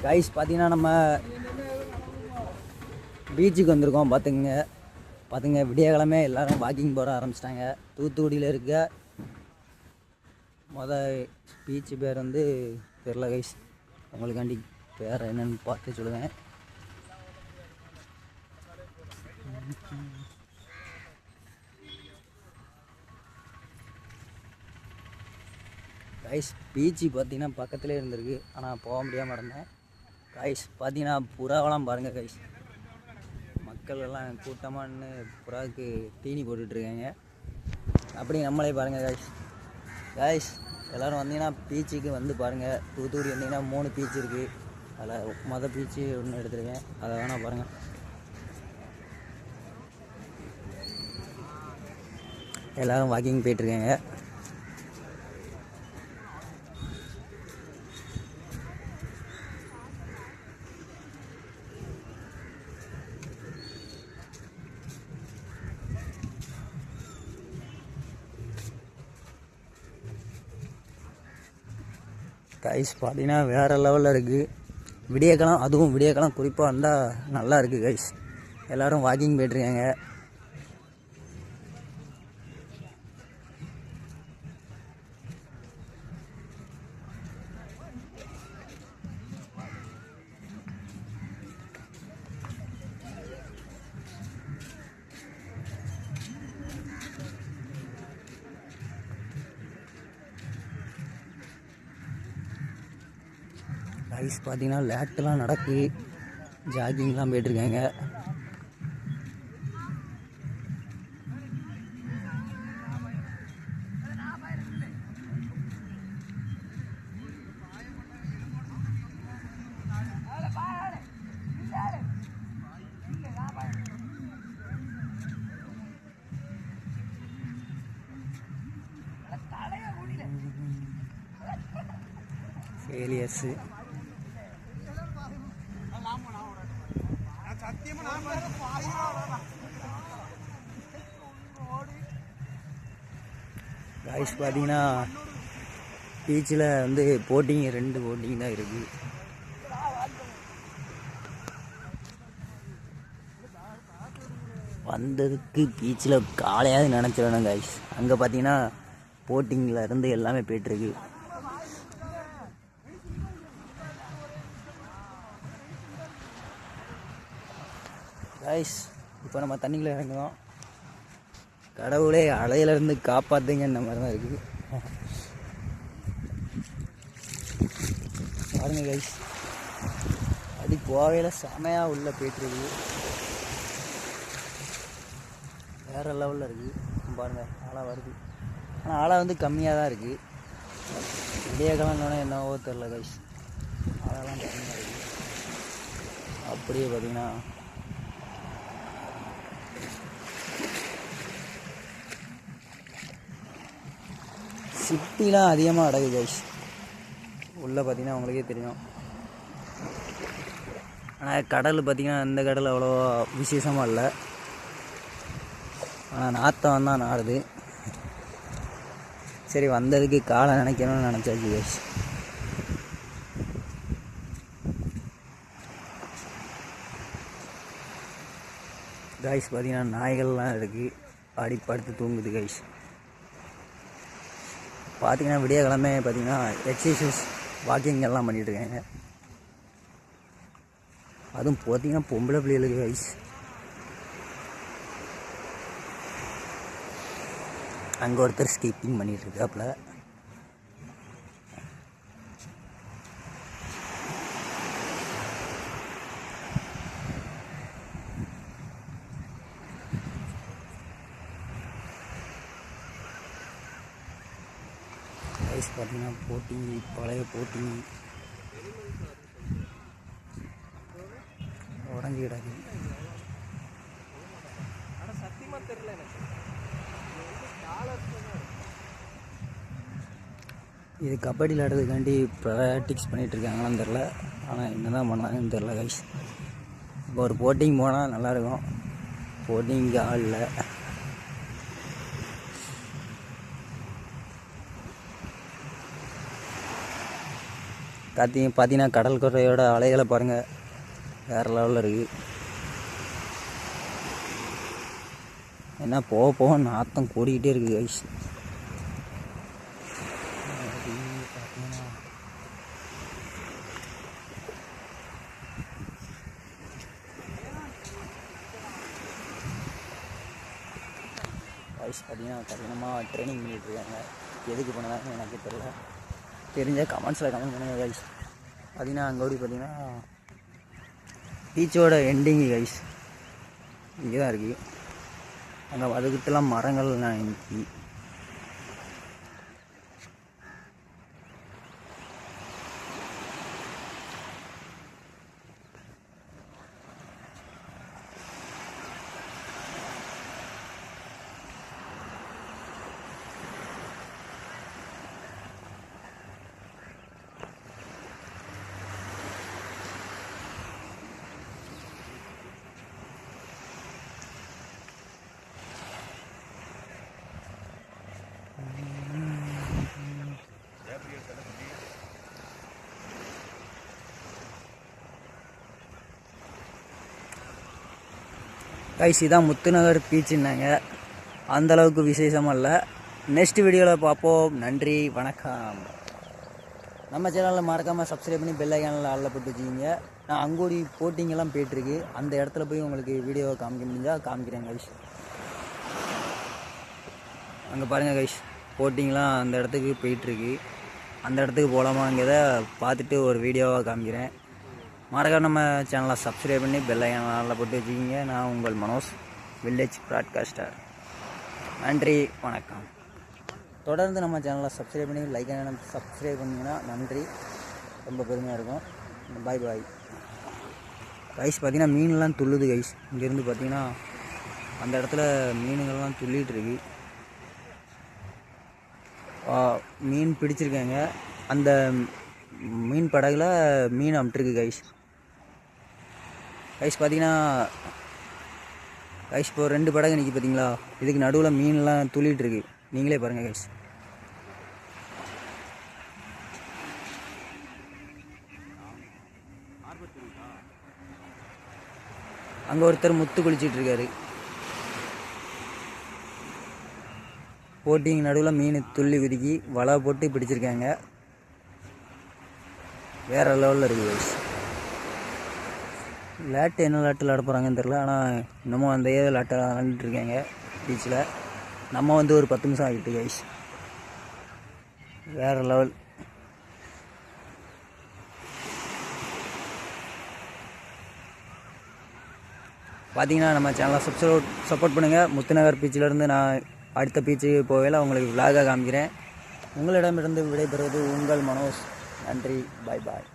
Guys பார்த்தீங்கன்னா நம்ம பீச்சுக்கு வந்திருக்கோம். பார்த்துங்க விடியகாலமே எல்லோரும் வாக்கிங் போட ஆரம்பிச்சிட்டாங்க. தூத்துக்குடியில் இருக்க பீச்சு பேர் வந்து தெரில கைஸ், உங்களுக்காண்டி பேர் என்னென்னு பார்த்து சொல்லுவேன். கைஸ் பீச்சு பார்த்தீங்கன்னா பக்கத்துலேயே இருந்திருக்கு, ஆனால் போக முடியாமல் இருந்தேன். கைஸ் பார்த்தீங்கன்னா புறாவெல்லாம் பாருங்கள் கைஸ், மக்கள் எல்லாம் கூட்டமானு புறாவுக்கு தீனி போட்டுட்ருக்காங்க. அப்படி நம்மளே பாருங்கள் கைஸ் எல்லோரும் வந்தீங்கன்னா பீச்சுக்கு வந்து பாருங்கள். தூத்துக்குடி வந்தீங்கன்னா 3 பீச் இருக்குது. அதில் பீச்சு ஒன்று எடுத்துருக்கேன், அதை வேணால் பாருங்கள். எல்லோரும் வாக்கிங் போயிட்டுருக்காங்க. கைஸ் பார்த்தீங்கன்னா வேறு லெவலில் இருக்குது. விடியக்காலம் குறிப்பாக வந்தால் நல்லா இருக்குது கைஸ். எல்லோரும் வாக்கிங் போய்ட்டுருக்காங்க. கைஸ் பார்த்தீங்கன்னா லேட்டெலாம் நடக்கு, ஜாகிங்லாம் போய்ட்டுருக்காங்க. ஃபெயிலியர்ஸு கைஸ் பார்த்தீங்கன்னா பீச்சில் வந்து 2 போட்டிங் தான் இருக்குது. வந்ததுக்கு பீச்சில் காலையாவது நினச்சிடணும் கைஸ். அங்கே பார்த்தீங்கன்னா போட்டிங்கில் இருந்து எல்லாமே போய்ட்டுருக்கு. கைஸ் இப்போ நம்ம தண்ணிக்குள்ளே இறங்குவோம். கடவுளே அலையிலேருந்து காப்பாற்றுங்கன்ற மாதிரி தான் இருக்குது. பாருங்கள் கைஸ், அடி போவையில் செமையாக உள்ளே போய்ட்டுருக்கு. வேறு லெவலில் இருக்குது. பாருங்கள் ஆழம் வருது, ஆனால் ஆழம் வந்து கம்மியாக தான் இருக்குது. விடிய கிளம்புனோன்னே என்னவோ தெரில கைஸ், ஆழம்லாம் கம்மியாக இருக்குது. அப்படியே பார்த்தீங்கன்னா சிட்டிலாம் அதிகமாக அடகு கைஸ். உள்ளே பார்த்தீங்கன்னா உங்களுக்கே தெரியும். ஆனால் கடல் பார்த்திங்கன்னா இந்த கடல் அவ்வளோ விசேஷமாக இல்லை, ஆனால் நாற்றம் தான் நாடுது. சரி வந்ததுக்கு காலை நினைக்கணும்னு நினச்சாச்சு கைஸ். கைஸ் பார்த்தீங்கன்னா நாய்கள்லாம் இருக்குது, அடிப்படுத்து தூங்குது கைஸ். பார்த்தீங்கன்னா விடிய கிழமை பார்த்தீங்கன்னா எக்ஸசைஸ் வாக்கிங் எல்லாம் பண்ணிகிட்ருக்காங்க. அதுவும் பார்த்தீங்கன்னா பொம்பளை பிள்ளைகளுக்கு கைஸ். அங்கே ஒருத்தர் ஸ்கிப்பிங் பண்ணிகிட்ருக்காப்புல. பார்த்தீங்கன்னா போட்டிங், பழைய போட்டிங் உடஞ்சி கிடக்கு. இது கபடி விளையாடுறதுக்காண்டி ப்ராக்டிக்ஸ் பண்ணிகிட்ருக்காங்களான்னு தெரில, ஆனால் என்ன தான் பண்ணாங்கன்னு தெரில கைஸ். இப்போ ஒரு போட்டிங் போனால் நல்லாயிருக்கும். போட்டிங்க்கு ஆள் இல்லை, பார்த்தீங்கன்னா கடல் கரையோட அலைகளை பாருங்கள், வேறு லெவலில் இருக்குது. ஏன்னா போக போக நாத்தம் கூடிக்கிட்டே இருக்குது கைஸ். கைஸ் பார்த்தீங்கன்னா கடினமாக ட்ரைனிங் பண்ணிகிட்ருக்காங்க. எதுக்கு பண்ணதான்னு எனக்கு தெரியல, தெரிஞ்சால் கமெண்ட்ஸில் கமெண்ட் பண்ணுங்கள் கைஸ். பார்த்தீங்கன்னா அங்கே ஓடி பார்த்தீங்கன்னா பீச்சோட எண்டிங்கு கைஸ் இங்கே தான் இருக்குது. அங்கே அதுக்கிட்டலாம் மரங்கள் நான் இன்னைக்கு கைஸ் இதான் முத்துநகர் பீச்சுன்னாங்க. அந்தளவுக்கு விசேஷமாக இல்லை. நெக்ஸ்ட் வீடியோவில் பார்ப்போம். நன்றி, வணக்கம். நம்ம சேனலில் மறக்காமல் சப்ஸ்கிரைப் பண்ணி பெல் ஐக்கானில் ஆளில் போட்டு வச்சுக்கிங்க. நான் அங்கோடி போட்டிங்கெல்லாம் போயிட்டுருக்கு, அந்த இடத்துல போய் உங்களுக்கு வீடியோவை காமிக்க முடிஞ்சால் காமிக்கிறேன் கைஸ். அங்கே பாருங்கள் கைஸ், போட்டிங்கெலாம் அந்த இடத்துக்கு போயிட்டுருக்கு. அந்த இடத்துக்கு போகலாமாங்கிறத பார்த்துட்டு ஒரு வீடியோவாக காமிக்கிறேன். மறக்காம நம்ம சேனலை சப்ஸ்கிரைப் பண்ணி பெல் ஐக்கானில் போட்டு வச்சுக்கிங்க. நான் உங்கள் மனோஜ், வில்லேஜ் ப்ராட்காஸ்டர். நன்றி, வணக்கம். தொடர்ந்து நம்ம சேனலை சப்ஸ்கிரைப் பண்ணி லைக் சப்ஸ்கிரைப் பண்ணிங்கன்னா நன்றி, ரொம்ப பெருமையாக இருக்கும். பாய் பாய் கைஸ். பார்த்தீங்கன்னா மீன்லாம் துள்ளுது கைஸ். இங்கேருந்து பார்த்தீங்கன்னா அந்த இடத்துல மீனுங்கள்லாம் துள்ளிகிட்ருக்கு. மீன் பிடிச்சிருக்காங்க. அந்த மீன் படகுல மீன் அமிட்டுருக்கு கைஸ். பார்த்தீங்கன்னா கைஸ் இப்போ 2 படகு நிற்கி பார்த்தீங்களா, இதுக்கு நடுவில் மீன்லாம் துள்ளிகிட்ருக்கு. நீங்களே பாருங்கள் கைஸ். அங்கே ஒருத்தர் முத்து குளிச்சிட்ருக்காரு. போட்டிங் நடுவில் மீன் துள்ளி குதிக்கி வலை போட்டு பிடிச்சிருக்காங்க. வேறு லெவலில் இருக்குது கைஸ். லேட்டு என்ன லேட்டு விளாட போகிறாங்கன்னு தெரில, ஆனால் இன்னமும் அந்த லேட்டை விளாண்டுட்ருக்காங்க பீச்சில். நம்ம வந்து ஒரு 10 நிமிஷம் ஆகிட்டு கைஸ். வேறு லெவல். பார்த்தீங்கன்னா நம்ம சேனலை சப்போர்ட் பண்ணுங்கள். முத்துநகர் பீச்சிலேருந்து நான் அடுத்த பீச்சுக்கு போவேல உங்களுக்கு விலாகாக காமிக்கிறேன். உங்களிடமிருந்து விடைபெறுவது உங்கள் மனோஜ். நன்றி, பாய் பாய்.